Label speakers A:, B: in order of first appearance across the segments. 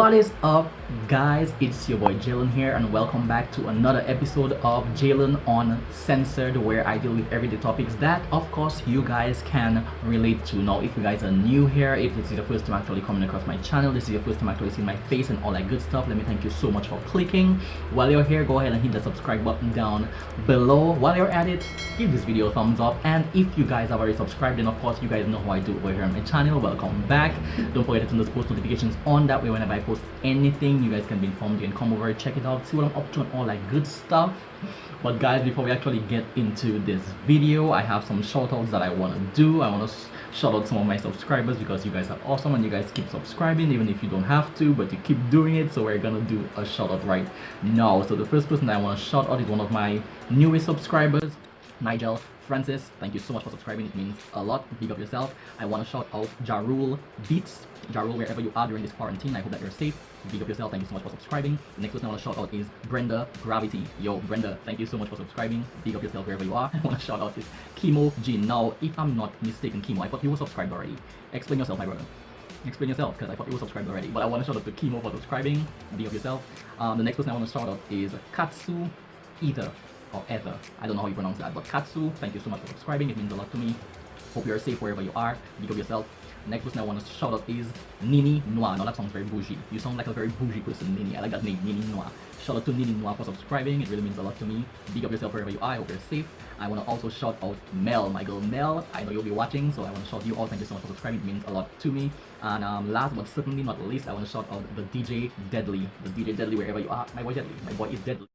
A: What is up, guys? It's your boy Jaylen here, and welcome back to another episode of Jaylen Uncensored, where I deal with everyday topics that, of course, you guys can relate to. Now, if you guys are new here, if this is your first time actually coming across my channel, this is your first time actually seeing my face and all that good stuff, let me thank you so much for clicking. While you're here, go ahead and hit the subscribe button down below. While you're at it, give this video a thumbs up, and if you guys have already subscribed, then of course you guys know how I do over here on my channel. Welcome back. Don't forget to turn those post notifications on, that way whenever I post anything, you guys can be informed. You can come over, check it out, see what I'm up to and all that good stuff. But guys, before we actually get into this video, I have some shout outs that I want to do. I want to shout out some of my subscribers because you guys are awesome and you guys keep subscribing even if you don't have to, but you keep doing it. So we're gonna do a shout out right now. So the first person that I want to shout out is one of my newest subscribers, Nigel Francis. Thank you so much for subscribing, it means a lot. Big up yourself. I want to shout out Jarul Beats. Jarul, wherever you are during this quarantine, I hope that you're safe. Big up yourself. Thank you so much for subscribing. The next person I want to shout out is Brenda Gravity. Yo, Brenda, thank you so much for subscribing. Big up yourself wherever you are. I want to shout out is Chemo Jean. Now, if I'm not mistaken, Chemo, I thought you were subscribed already. Explain yourself, my brother. Explain yourself, because I thought you were subscribed already. But I want to shout out to Chemo for subscribing. Big up yourself. The next person I want to shout out is Katsu Ether. Or Ether. I don't know how you pronounce that, but Katsu, thank you so much for subscribing. It means a lot to me. Hope you're safe wherever you are. Big up yourself. Next person I want to shout out is Nini Noir. Now that sounds very bougie. You sound like a very bougie person, Nini. I like that name, Nini Noir. Shout out to Nini Noir for subscribing. It really means a lot to me. Big up yourself wherever you are. I hope you're safe. I want to also shout out Mel, my girl Mel. I know you'll be watching, so I want to shout you all. Thank you so much for subscribing. It means a lot to me. And last but certainly not least, I want to shout out the DJ Deadly. The DJ Deadly wherever you are. My boy Deadly. My boy is Deadly.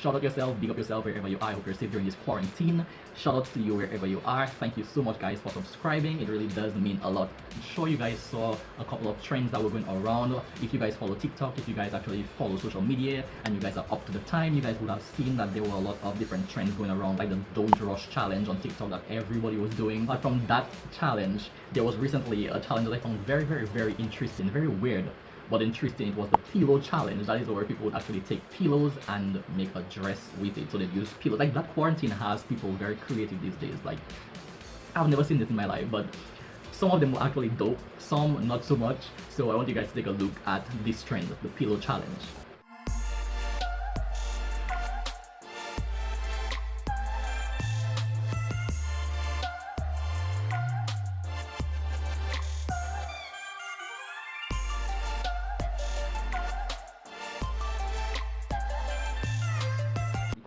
A: Shout out yourself, big up yourself wherever you are. I hope you're safe during this quarantine. Shout out to you wherever you are. Thank you so much, guys, for subscribing. It really does mean a lot. I'm sure you guys saw a couple of trends that were going around. If you guys follow TikTok, if you guys actually follow social media, and you guys are up to the time, you guys would have seen that there were a lot of different trends going around, like the Don't Rush challenge on TikTok that everybody was doing. But from that challenge, there was recently a challenge that I found very interesting, very weird. But interesting, it was the pillow challenge. That is where people would actually take pillows and make a dress with it. So they'd use pillows. Like, that quarantine has people very creative these days. Like, I've never seen this in my life, but some of them were actually dope, some not so much. So I want you guys to take a look at this trend, the pillow challenge.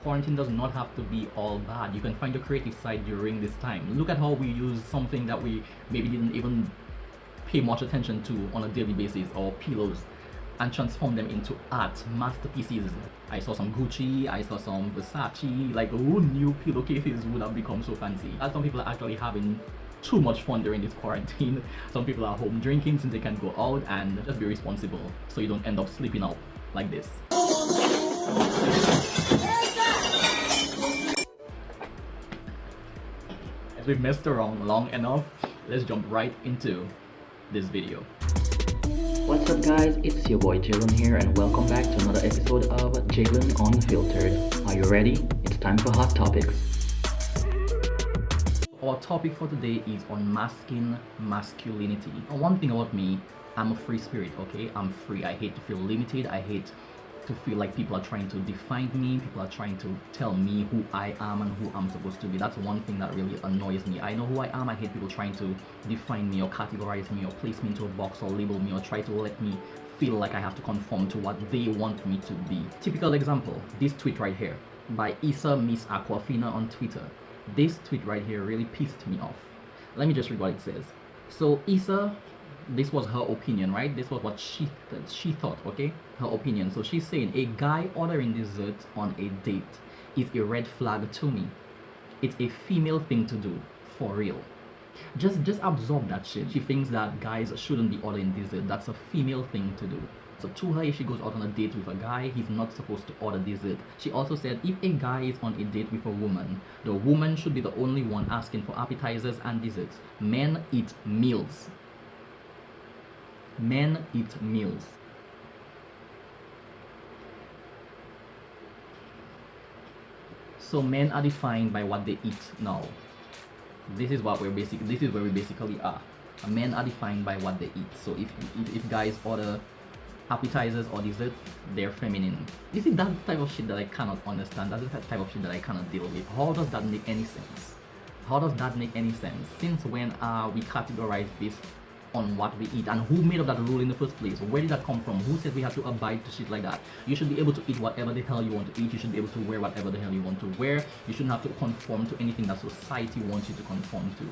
A: Quarantine does not have to be all bad. You can find your creative side during this time. Look at how we use something that we maybe didn't even pay much attention to on a daily basis, or pillows, and transform them into art masterpieces. I saw some Gucci, I saw some Versace. Like, who knew pillowcases would have become so fancy? And some people are actually having too much fun during this quarantine. Some people are home drinking since they can't go out, and just be responsible so you don't end up sleeping out like this. We've messed around long enough. Let's jump right into this video. What's up, guys? It's your boy Jaylen here, and welcome back to another episode of Jaylen Unfiltered. Are you ready? It's time for hot topics. Our topic for today is on masculinity. And one thing about me, I'm a free spirit, okay? I'm free. I hate to feel limited. I hate to feel like people are trying to define me, people are trying to tell me who I am and who I'm supposed to be. That's one thing that really annoys me. I know who I am. I hate people trying to define me or categorize me or place me into a box or label me or try to let me feel like I have to conform to what they want me to be. Typical example, this tweet right here by Issa Miss Aquafina on Twitter. This tweet right here really pissed me off. Let me just read what it says. So Issa, this was her opinion, right? This was what she thought, okay? Her opinion. So she's saying a guy ordering dessert on a date is a red flag to me. It's a female thing to do, for real. Just absorb that shit. She thinks that guys shouldn't be ordering dessert. That's a female thing to do. So to her, if she goes out on a date with a guy, he's not supposed to order dessert. She also said if a guy is on a date with a woman, the woman should be the only one asking for appetizers and desserts. Men eat meals. Men eat meals. So men are defined by what they eat now. This is what this is where we basically are. Men are defined by what they eat. So if guys order appetizers or dessert, they're feminine. You see, that's the type of shit that I cannot understand. That's the type of shit that I cannot deal with. How does that make any sense? How does that make any sense? Since when we categorize this on what we eat, and who made up that rule in the first place? Where did that come from? Who said we have to abide to shit like that? You should be able to eat whatever the hell you want to eat. You should be able to wear whatever the hell you want to wear. You shouldn't have to conform to anything that society wants you to conform to.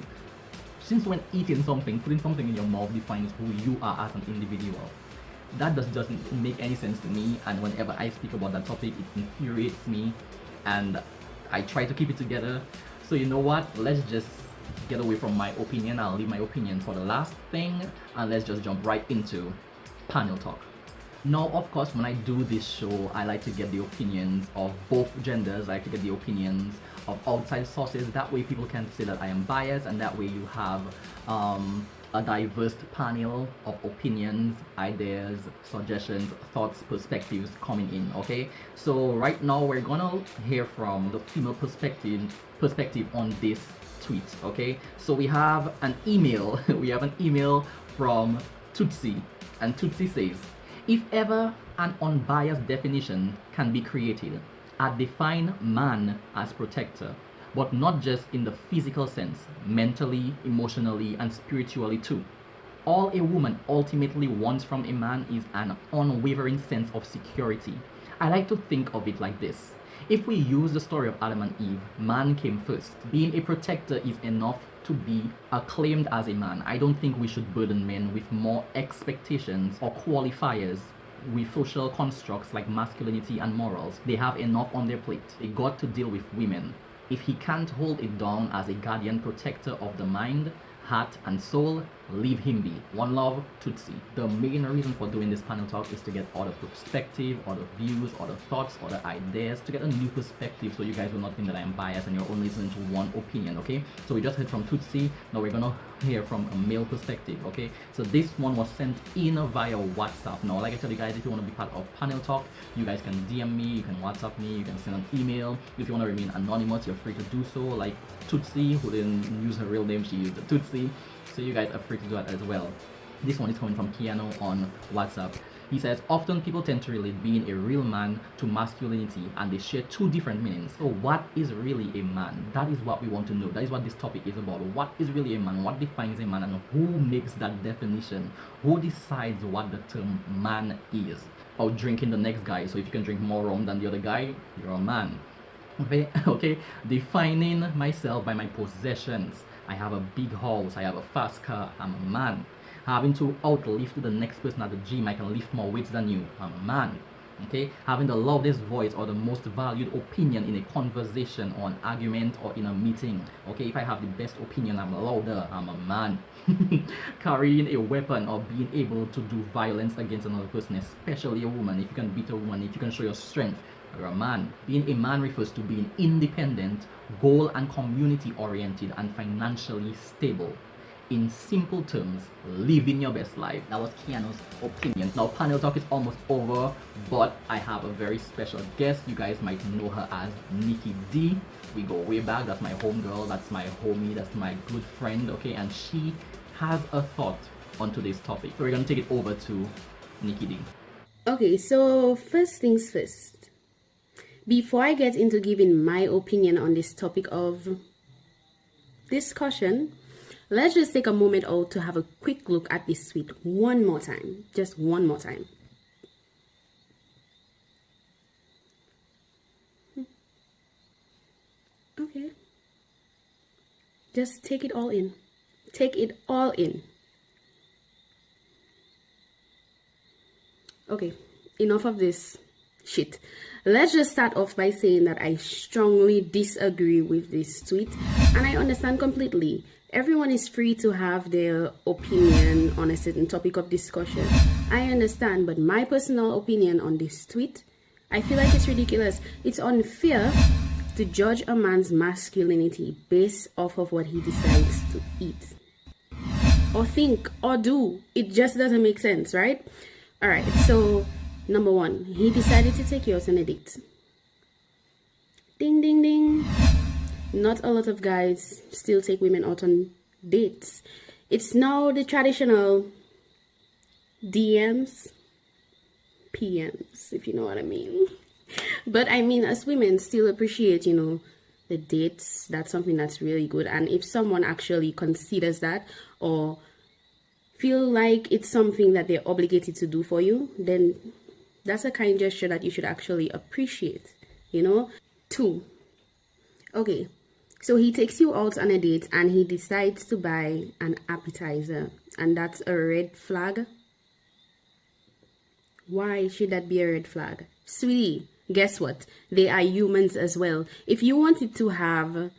A: Since when eating something, putting something in your mouth defines who you are as an individual? That just doesn't make any sense to me, and whenever I speak about that topic, it infuriates me, and I try to keep it together. So you know what? Let's just get away from my opinion. I'll leave my opinion for the last thing, and let's just jump right into panel talk. Now, of course, when I do this show, I like to get the opinions of both genders. I like to get the opinions of outside sources. That way people can say that I am biased, and that way you have a diverse panel of opinions, ideas, suggestions, thoughts, perspectives coming in. Okay, so right now we're gonna hear from the female perspective on this tweet. Okay, so we have an email from Tootsie, and Tootsie says, if ever an unbiased definition can be created, I define man as protector, but not just in the physical sense, mentally, emotionally, and spiritually too. All a woman ultimately wants from a man is an unwavering sense of security. I like to think of it like this. If we use the story of Adam and Eve, man came first. Being a protector is enough to be acclaimed as a man. I don't think we should burden men with more expectations or qualifiers with social constructs like masculinity and morals. They have enough on their plate. They got to deal with women. If he can't hold it down as a guardian protector of the mind, heart, and soul, leave him be. One love, Tootsie. The main reason for doing this panel talk is to get other perspective, other views, other thoughts, other ideas, to get a new perspective, so you guys will not think that I am biased and you're only listening to one opinion. Okay, so we just heard from Tootsie. Now we're gonna hear from a male perspective. Okay, so this one was sent in via WhatsApp. Now, like I tell you guys, if you want to be part of panel talk, you guys can DM me, you can WhatsApp me, you can send an email. If you want to remain anonymous, you're free to do so. Like Tootsie, who didn't use her real name, she used the Tootsie. So you guys are free to do that as well. This one is coming from Keanu on WhatsApp. He says, often people tend to relate being a real man to masculinity, and they share two different meanings. So what is really a man? That is what we want to know. That is what this topic is about. What is really a man? What defines a man? And who makes that definition? Who decides what the term man is? Outdrinking the next guy. So if you can drink more rum than the other guy, you're a man. Okay. Defining myself by my possessions. I have a big house, I have a fast car, I'm a man. Having to outlift the next person at the gym, I can lift more weights than you, I'm a man. Okay, having the loudest voice or the most valued opinion in a conversation or an argument or in a meeting. Okay, if I have the best opinion, I'm louder, I'm a man. Carrying a weapon or being able to do violence against another person, especially a woman. If you can beat a woman, if you can show your strength, you're a man. Being a man refers to being independent, goal and community oriented, and financially stable. In simple terms, living your best life. That was Keanu's opinion. Now, panel talk is almost over, but I have a very special guest. You guys might know her as Nikki D. We go way back. That's my homegirl, that's my homie, that's my good friend, okay? And she has a thought on today's topic. So we're gonna take it over to Nikki D.
B: Okay, so first things first. Before I get into giving my opinion on this topic of discussion, let's just take a moment out to have a quick look at this tweet one more time. Just one more time. Okay. Just take it all in. Take it all in. Okay, enough of this shit. Let's just start off by saying that I strongly disagree with this tweet, and I understand completely. Everyone is free to have their opinion on a certain topic of discussion. I understand, but my personal opinion on this tweet, I feel like it's ridiculous. It's unfair to judge a man's masculinity based off of what he decides to eat or think or do. It just doesn't make sense, right? All right, so number one, he decided to take you out on a date. Ding, ding, ding. Not a lot of guys still take women out on dates. It's now the traditional DMs, PMs, if you know what I mean. But I mean, as women, still appreciate, you know, the dates. That's something that's really good. And if someone actually considers that or feel like it's something that they're obligated to do for you, then that's a kind gesture that you should actually appreciate, you know. 2, okay, so he takes you out on a date and he decides to buy an appetizer, and that's a red flag. Why should that be a red flag? Sweetie, guess what? They are humans as well. If you wanted to have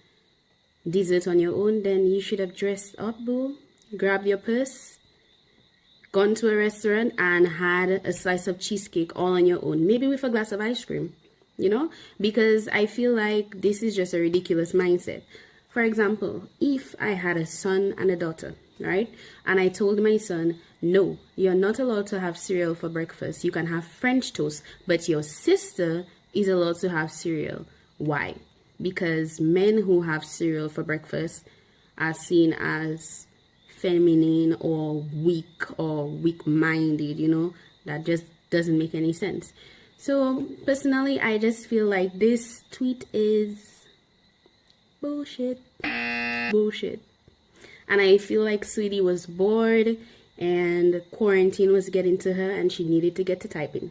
B: dessert on your own, then you should have dressed up, boo. Grabbed your purse, gone to a restaurant and had a slice of cheesecake all on your own. Maybe with a glass of ice cream, you know? Because I feel like this is just a ridiculous mindset. For example, if I had a son and a daughter, right? And I told my son, no, you're not allowed to have cereal for breakfast. You can have French toast, but your sister is allowed to have cereal. Why? Because men who have cereal for breakfast are seen as feminine or weak-minded, you know? That just doesn't make any sense. So personally, I just feel like this tweet is bullshit. And I feel like Sweetie was bored and quarantine was getting to her and she needed to get to typing.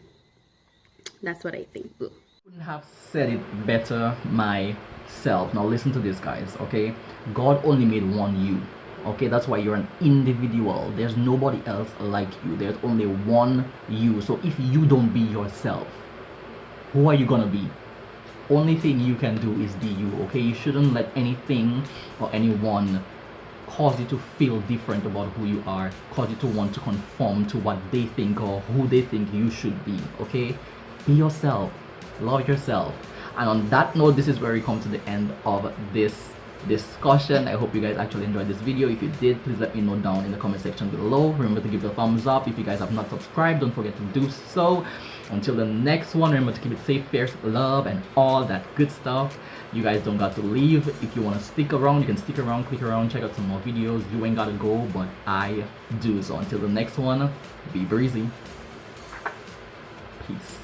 B: That's what I think. Boo.
A: Couldn't have said it better myself. Now listen to this, guys, okay? God only made one you. Okay, that's why you're an individual. There's nobody else like you. There's only one you. So if you don't be yourself, who are you gonna be? Only thing you can do is be you, okay? You shouldn't let anything or anyone cause you to feel different about who you are, cause you to want to conform to what they think or who they think you should be, okay? Be yourself, love yourself. And on that note, this is where we come to the end of this discussion. I hope you guys actually enjoyed this video. If you did, please let me know down in the comment section below. Remember to give it a thumbs up. If you guys have not subscribed, don't forget to do so. Until the next one, remember to keep it safe, fierce, love, and all that good stuff. You guys don't got to leave. If you want to stick around, you can stick around, click around, check out some more videos. You ain't gotta go, but I do. So until the next one, be breezy. Peace.